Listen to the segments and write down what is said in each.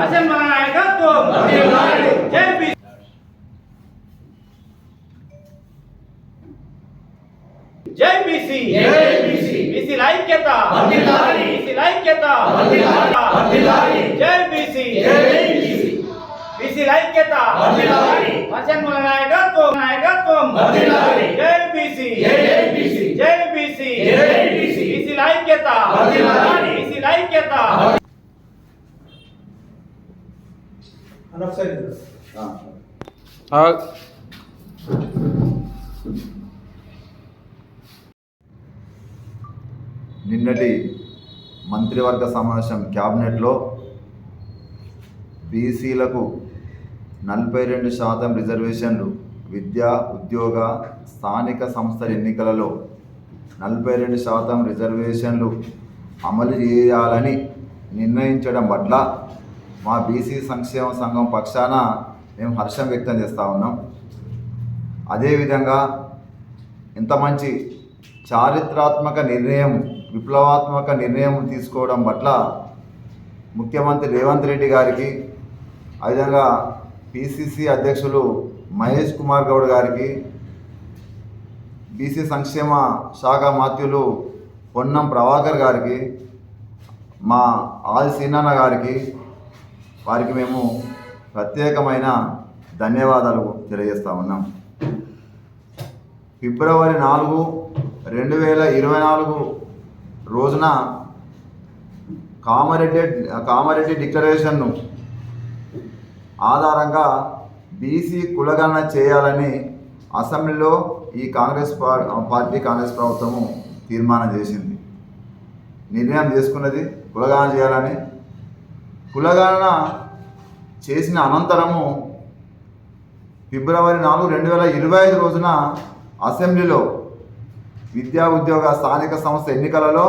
Assembly నాయకత్వం జై BC బీసీల ఐక్యత బీసీల ఐక్యత జై బీసీ బీసీల ఐక్యత అసెంబ్లీ నాయకత్వం జై బీసీ బీసీల ఐక్యత బీసీల ఐక్యత. నిన్నటి మంత్రివర్గ సమావేశం క్యాబినెట్లో బీసీలకు 42% రిజర్వేషన్లు, విద్యా ఉద్యోగ స్థానిక సంస్థల ఎన్నికలలో 42% రిజర్వేషన్లు అమలు చేయాలని నిర్ణయించడం పట్ల మా బీసీ సంక్షేమ సంఘం పక్షాన మేము హర్షం వ్యక్తం చేస్తూ ఉన్నాం. అదేవిధంగా ఇంత మంచి చారిత్రాత్మక నిర్ణయం, విప్లవాత్మక నిర్ణయం తీసుకోవడం పట్ల ముఖ్యమంత్రి రేవంత్ రెడ్డి గారికి, అదేవిధంగా పిసిసి అధ్యక్షులు మహేష్ కుమార్ గౌడ్ గారికి, బీసీ సంక్షేమ శాఖ మాత్యులు పొన్నం ప్రభాకర్ గారికి, మా ఆది సీనన్న గారికి, వారికి మేము ప్రత్యేకమైన ధన్యవాదాలు తెలియజేస్తూ ఉన్నాం. ఫిబ్రవరి 4, 2024 రోజున కామారెడ్డి డిక్లరేషన్ను ఆధారంగా బీసీ కులగణన చేయాలని అసెంబ్లీలో ఈ కాంగ్రెస్ ప్రభుత్వము తీర్మానం చేసింది, నిర్ణయం చేసుకున్నది కులగణన చేయాలని. కులగణన చేసిన అనంతరము ఫిబ్రవరి 4, 2025 రోజున అసెంబ్లీలో విద్యా ఉద్యోగ స్థానిక సంస్థ ఎన్నికలలో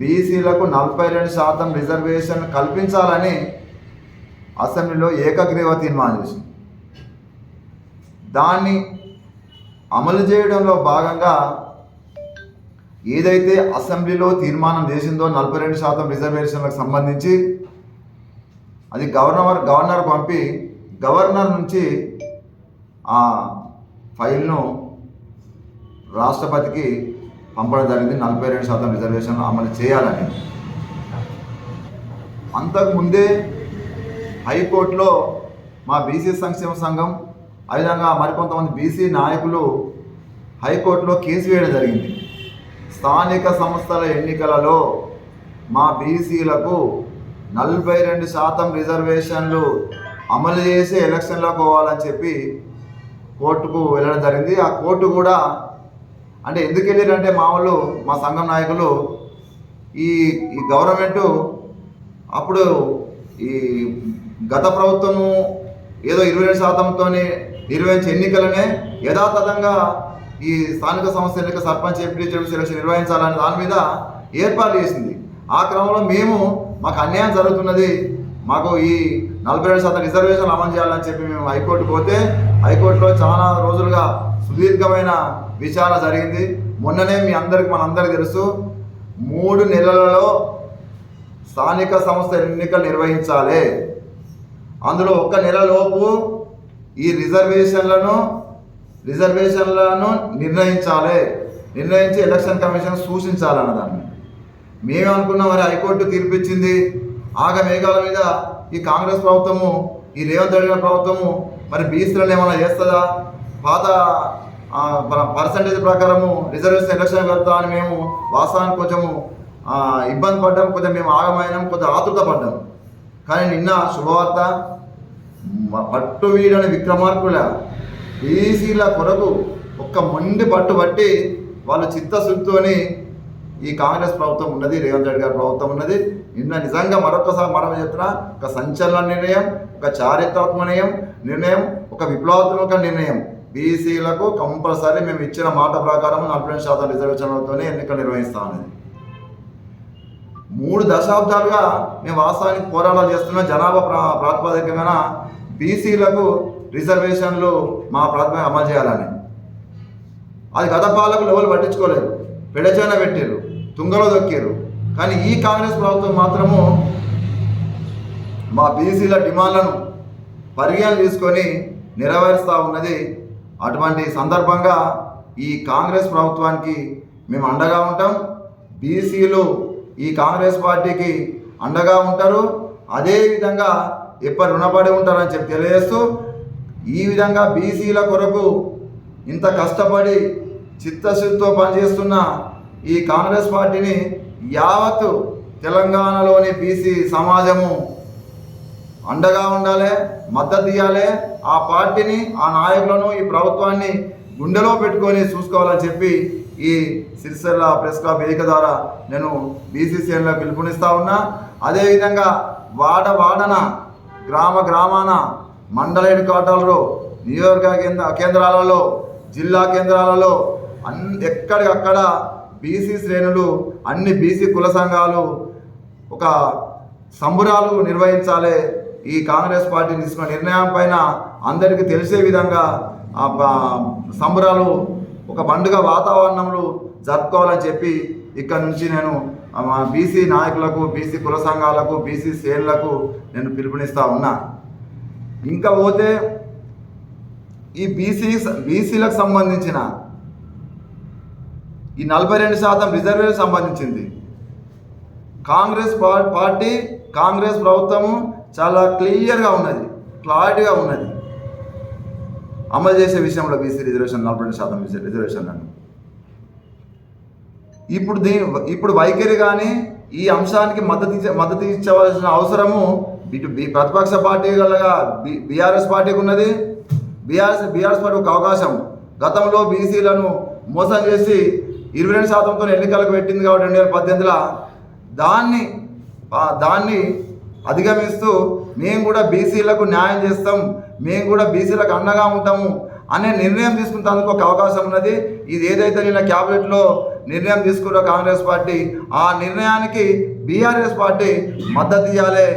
బీసీలకు 42% రిజర్వేషన్ కల్పించాలని అసెంబ్లీలో ఏకగ్రీవ తీర్మానం చేసింది. దాన్ని అమలు చేయడంలో భాగంగా ఏదైతే అసెంబ్లీలో తీర్మానం చేసిందో 42% రిజర్వేషన్లకు సంబంధించి అది గవర్నర్ పంపి గవర్నర్ నుంచి ఆ ఫైల్ను రాష్ట్రపతికి పంపడం జరిగింది. 42% రిజర్వేషన్లు అమలు చేయాలని. అంతకుముందే హైకోర్టులో మా బీసీ సంక్షేమ సంఘం, అదేవిధంగా మరికొంతమంది బీసీ నాయకులు హైకోర్టులో కేసు వేయడం జరిగింది. స్థానిక సంస్థల ఎన్నికలలో మా బీసీలకు 42% రిజర్వేషన్లు అమలు చేసి ఎలక్షన్లోకి పోవాలని చెప్పి కోర్టుకు వెళ్ళడం జరిగింది. ఆ కోర్టు కూడా అంటే ఎందుకు వెళ్ళారంటే మా సంఘం నాయకులు ఈ గవర్నమెంటు అప్పుడు ఈ గత ప్రభుత్వము ఏదో 22%తో నిర్వహించే ఎన్నికలనే యథాతథంగా ఈ స్థానిక సంస్థ ఎన్నిక సర్పంచ్, ఎంపీటీసీ ఎలక్షన్ నిర్వహించాలని దాని మీద ఏర్పాటు చేసింది. ఆ క్రమంలో మాకు అన్యాయం జరుగుతున్నది, మాకు ఈ 42% రిజర్వేషన్ అమలు చేయాలని చెప్పి మేము హైకోర్టుకు పోతే హైకోర్టులో చాలా రోజులుగా సుదీర్ఘమైన విచారణ జరిగింది. మొన్ననే మనందరికీ తెలుసు, 3 నెలలలో స్థానిక సంస్థ ఎన్నికలు నిర్వహించాలి. అందులో 1 నెలలోపు ఈ రిజర్వేషన్లను నిర్ణయించి ఎలక్షన్ కమిషన్ సూచించాలన్న దాన్ని మేమేమనుకున్నాం. మరి హైకోర్టు తీర్పిచ్చింది. ఆగమేఘాల మీద ఈ కాంగ్రెస్ ప్రభుత్వము, ఈ రేవంత్ రెడ్డి గారి ప్రభుత్వము మరి బీసీలను ఏమైనా చేస్తుందా, పాత పర్సంటేజ్ ప్రకారము రిజర్వేషన్ ఎలక్షన్ వెళ్తా అని మేము వాస్తవానికి కొంచెము ఇబ్బంది పడ్డాం, కొంచెం మేము ఆగమైనాం, కొంచెం ఆతృత పడ్డాం. కానీ నిన్న శుభవార్త, పట్టు వీడని విక్రమార్కుల బీసీల కొరకు ఒక్క మొండి పట్టుబట్టి వాళ్ళు చిత్తశుద్ధితోని ఈ కాంగ్రెస్ ప్రభుత్వం ఉన్నది, రేవంత్ రెడ్డి గారి ప్రభుత్వం ఉన్నది. నిన్న నిజంగా మరొకసారి మనం చెప్తున్నా, ఒక సంచలన నిర్ణయం, ఒక చారిత్రాత్మక నిర్ణయం, ఒక విప్లవాత్మక నిర్ణయం. బీసీలకు కంపల్సరీ మేము ఇచ్చిన మాట ప్రకారం 42% రిజర్వేషన్లతోనే ఎన్నికలు నిర్వహిస్తామనేది. 3 దశాబ్దాలుగా మేము వాస్తవానికి పోరాటాలు చేస్తున్న జనాభా ప్రాతిపదికన బీసీలకు రిజర్వేషన్లు మా ప్రాతిపదిక అమలు చేయాలని. అది గత పాలకులు ఎవరు పట్టించుకోలేదు, పెడచైన పెట్టారు, తుంగలో దొక్కారు. కానీ ఈ కాంగ్రెస్ ప్రభుత్వం మాత్రము మా బీసీల డిమాండ్లను పరిగణన తీసుకొని నెరవేరుస్తూ ఉన్నది. అటువంటి సందర్భంగా ఈ కాంగ్రెస్ ప్రభుత్వానికి మేము అండగా ఉంటాం. బీసీలు ఈ కాంగ్రెస్ పార్టీకి అండగా ఉంటారు. అదేవిధంగా ఎప్పటి రుణపడి ఉంటారని చెప్పి తెలియజేస్తూ, ఈ విధంగా బీసీల కొరకు ఇంత కష్టపడి చిత్తశుద్ధితో పనిచేస్తున్న ఈ కాంగ్రెస్ పార్టీని యావత్తు తెలంగాణలోని బీసీ సమాజము అండగా ఉండాలి, మద్దతు ఇవ్వాలి. ఆ పార్టీని, ఆ నాయకులను, ఈ ప్రభుత్వాన్ని గుండెలో పెట్టుకొని చూసుకోవాలని చెప్పి ఈ సిరిసిల్ల ప్రెస్ క్లబ్ వేదిక ద్వారా నేను బీసీసీఎన్లో పిలుపునిస్తూ ఉన్నా. అదేవిధంగా వాడన గ్రామాన మండల హెడ్ క్వార్టర్లలో, నియోజకవర్గ కేంద్రాలలో, జిల్లా కేంద్రాలలో ఎక్కడికక్కడ బీసీ శ్రేణులు, అన్ని బీసీ కుల సంఘాలు ఒక సంబురాలు నిర్వహించాలి. ఈ కాంగ్రెస్ పార్టీ తీసుకున్న నిర్ణయం పైన అందరికీ తెలిసే విధంగా సంబరాలు ఒక పండుగ వాతావరణంలో జరుపుకోవాలని చెప్పి ఇక్కడ నుంచి నేను మా బీసీ నాయకులకు, బీసీ కుల సంఘాలకు, బీసీ శ్రేణులకు నేను పిలుపునిస్తూ ఉన్నా. ఇంకా పోతే ఈ బీసీలకు సంబంధించిన ఈ 42% రిజర్వేషన్ సంబంధించింది కాంగ్రెస్ పార్టీ, కాంగ్రెస్ ప్రభుత్వము చాలా క్లియర్గా ఉన్నది, క్లారిటీగా ఉన్నది అమలు చేసే విషయంలో. బీసీ రిజర్వేషన్ 42% రిజర్వేషన్లను ఇప్పుడు వైఖరి కానీ ఈ అంశానికి మద్దతు ఇచ్చవలసిన అవసరము ఇటు ప్రతిపక్ష పార్టీలుగా బీఆర్ఎస్ పార్టీకి ఉన్నది. బీఆర్ఎస్ పార్టీ ఒక అవకాశం గతంలో బీసీలను మోసం చేసి 22%తో ఎన్నికలకు పెట్టింది కాబట్టి 2018లో దాన్ని అధిగమిస్తూ మేము కూడా బీసీలకు న్యాయం చేస్తాం, మేము కూడా బీసీలకు అండగా ఉంటాము అనే నిర్ణయం తీసుకునేందుకు ఒక అవకాశం ఉన్నది. ఇది ఏదైతే నిన్న క్యాబినెట్లో నిర్ణయం తీసుకున్న కాంగ్రెస్ పార్టీ, ఆ నిర్ణయానికి బీఆర్ఎస్ పార్టీ మద్దతు ఇవ్వాలి,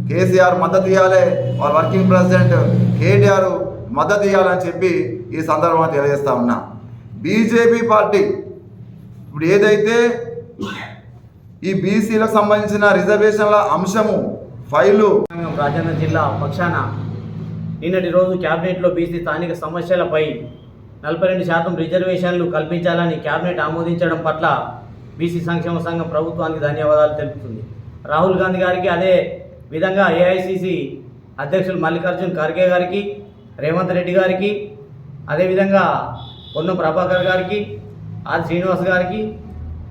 కేసీఆర్ మద్దతు ఇవ్వాలి, వాళ్ళ వర్కింగ్ ప్రెసిడెంట్ కేటీఆర్ మద్దతు ఇవ్వాలని చెప్పి ఈ సందర్భంగా తెలియజేస్తా ఉన్నా. బీజేపీ పార్టీ ఇప్పుడు ఏదైతే ఈ బీసీలకు సంబంధించిన రిజర్వేషన్ల అంశము ఫైలు రాజన్న జిల్లా పక్షాన నిన్నటి రోజు క్యాబినెట్లో బీసీ స్థానిక సమస్యలపై 42% రిజర్వేషన్లు కల్పించాలని క్యాబినెట్ ఆమోదించడం పట్ల బీసీ సంక్షేమ సంఘం ప్రభుత్వానికి ధన్యవాదాలు తెలుపుతుంది. రాహుల్ గాంధీ గారికి, అదే విధంగా ఏఐసిసి అధ్యక్షులు మల్లికార్జున్ ఖర్గే గారికి, రేవంత్ రెడ్డి గారికి, అదేవిధంగా పొన్నం ప్రభాకర్ గారికి, ఆర్ శ్రీనివాస్ గారికి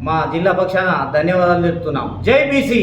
మా జిల్లా పక్షాన ధన్యవాదాలు తెలుపుతున్నాం. జై బీసీ.